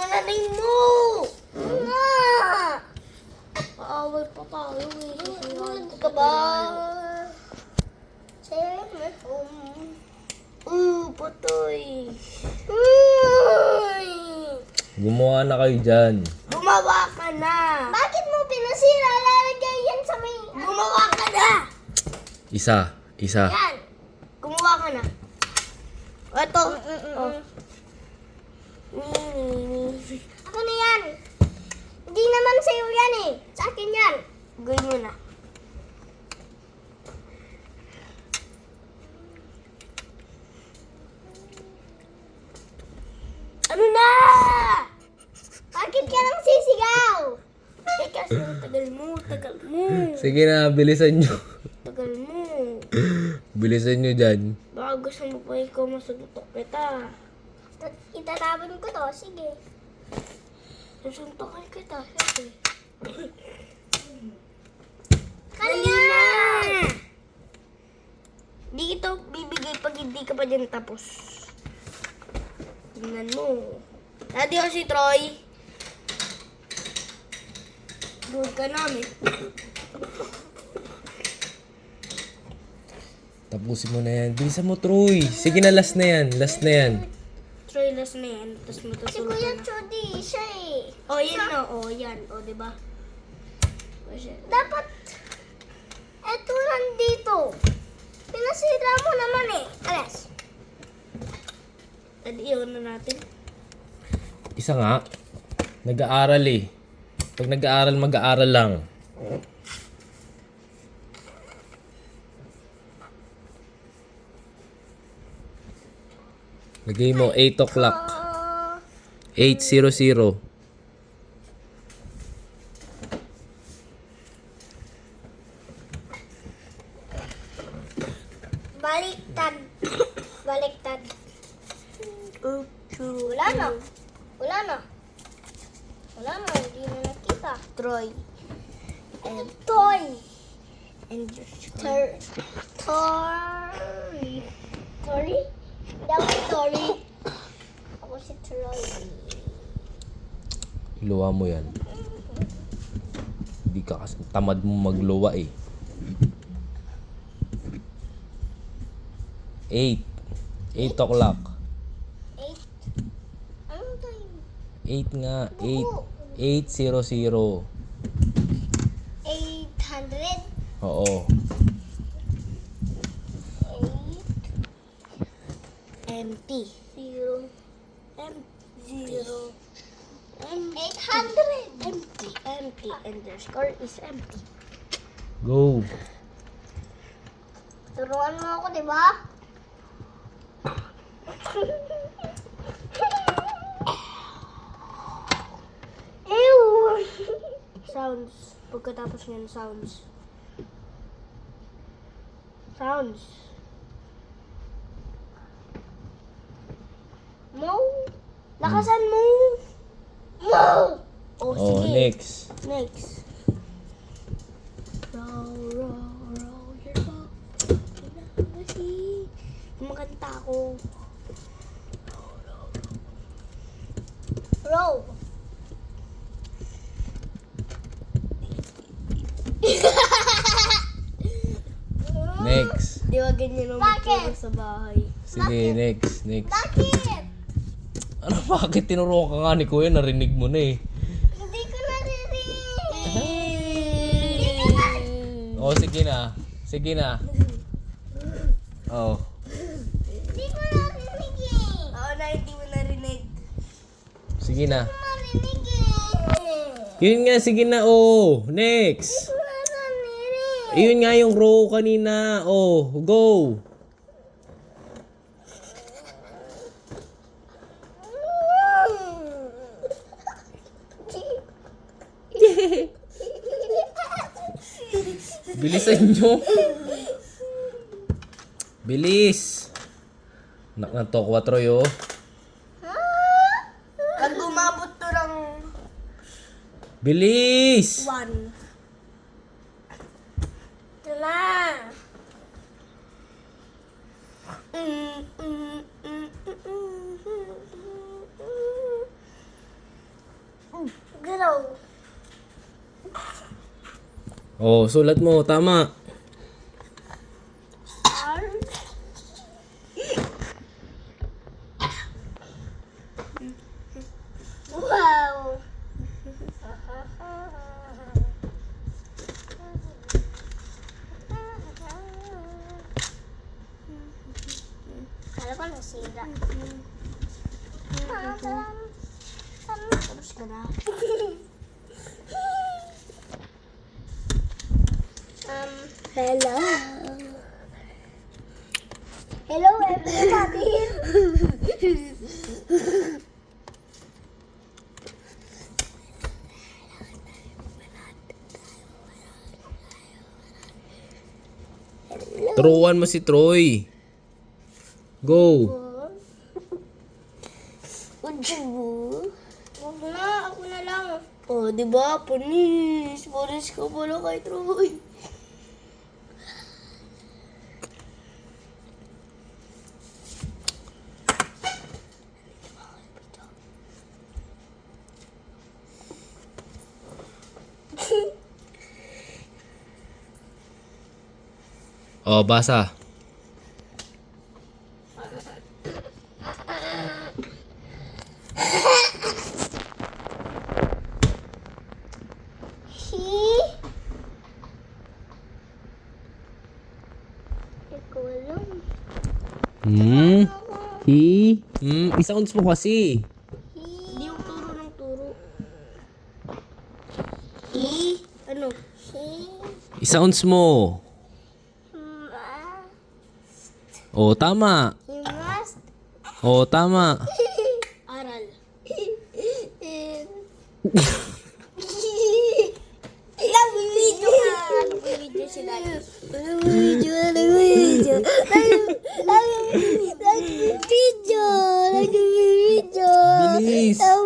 mo na rin mo! Nga! Paawal pa tayo eh. Susunod ka ba? Sa'yo may putoy. Gumawa na kayo dyan. Gumawa ka na. Bakit mo pinasira? Lalagay yan sa may... Gumawa ka na. Isa. Yan. Gumawa ka na. Ito. Ako na yan. Hindi naman sa'yo yan eh. Sa akin yan. Gawin mo na. Ano na? Bakit ka nang sisigaw? Kasi tagal mo. Sige na, bilisan nyo. Tagal mo. Bilisan nyo dyan. Baka gusto mo pa ikaw masuntok kita. Itataban ko to, sige. Susuntokin kita, sige. Kanina! Di ito bibigay pag hindi ka pa dyan tapos. Tingnan mo. Dati si Troy. Good ka namin. Tapusin mo na yan. Bilisan mo, Troy. Sige na, last na yan. Last na yan. Troy, last na yan. Tapos matutulog Si Kuya Chody, siya eh. Oh, yan o. Oh, yan. O, oh, diba? Oh, Dapat, eto nandito. Pinasira mo naman eh. Alas. Adi, iwan na natin. Isa nga. Nag-aaral eh. Pag nag-aaral, mag-aaral lang. Lagay mo 8 o'clock. 8:00. Baliktad. Baliktad. Wala na. Wala na. Wala na, hindi na nakita. Troy. And toy. And Tory. Tory? Hindi ako si Tory. Ako si Troy. Iluwa mo yan. Hindi ka kasi tamad mo magluwa eh. 8. 8 o'clock. 8. Anong time? 8 nga. 8. 8:00. 800. Oo. 8. empty. 0. Zero. 800. Empty. Empty. And the score is empty. Go. Turuan mo ako, di ba? Ew! Sounds. Pagkatapos niyan, sounds. Sounds. Mo? Lakasan mo! Mo! Oh, Oh, sige. next. Next. Row, your boat. Kumakanta ako. Row. Next. Di ba ganyan ang Bakit? magturo sa bahay? Sige, next. Next. Bakit? Ano, bakit tinuruan ka nga ni Kuya? Narinig mo na eh. Hindi ko naririnig. Oh, sige na. Sige na. Oh. Hindi ko narinig eh. Oo na, hindi mo narinig. Sige na. Narinig eh. Yun nga, sige na. Oh, next. Wala narinig. Yun nga yung row kanina. Oh, go. Bilisan nyo. Bilis. Nak na to, 4 yo. Pag umabot to ng Bilis. 1. Ito na. Oh, sulat mo. Tama. R. Wow. Kala ko nasira. Tapos ka na. Hello. Hello everybody. Turuan mo si Troy. Go. Huwag na, ako na lang. Oh, di ba? Panis. Panis ka pala kay Troy. Oh, basa. Ikaw lang. He? I-sounds mo kasi. Hindi yung turo ng turo. E? Ano? I-sounds mo. Oh, tama. Himas. Oh, tama. Aral. Video ka. Ano ba yung video si Daddy? Ano ba yung video?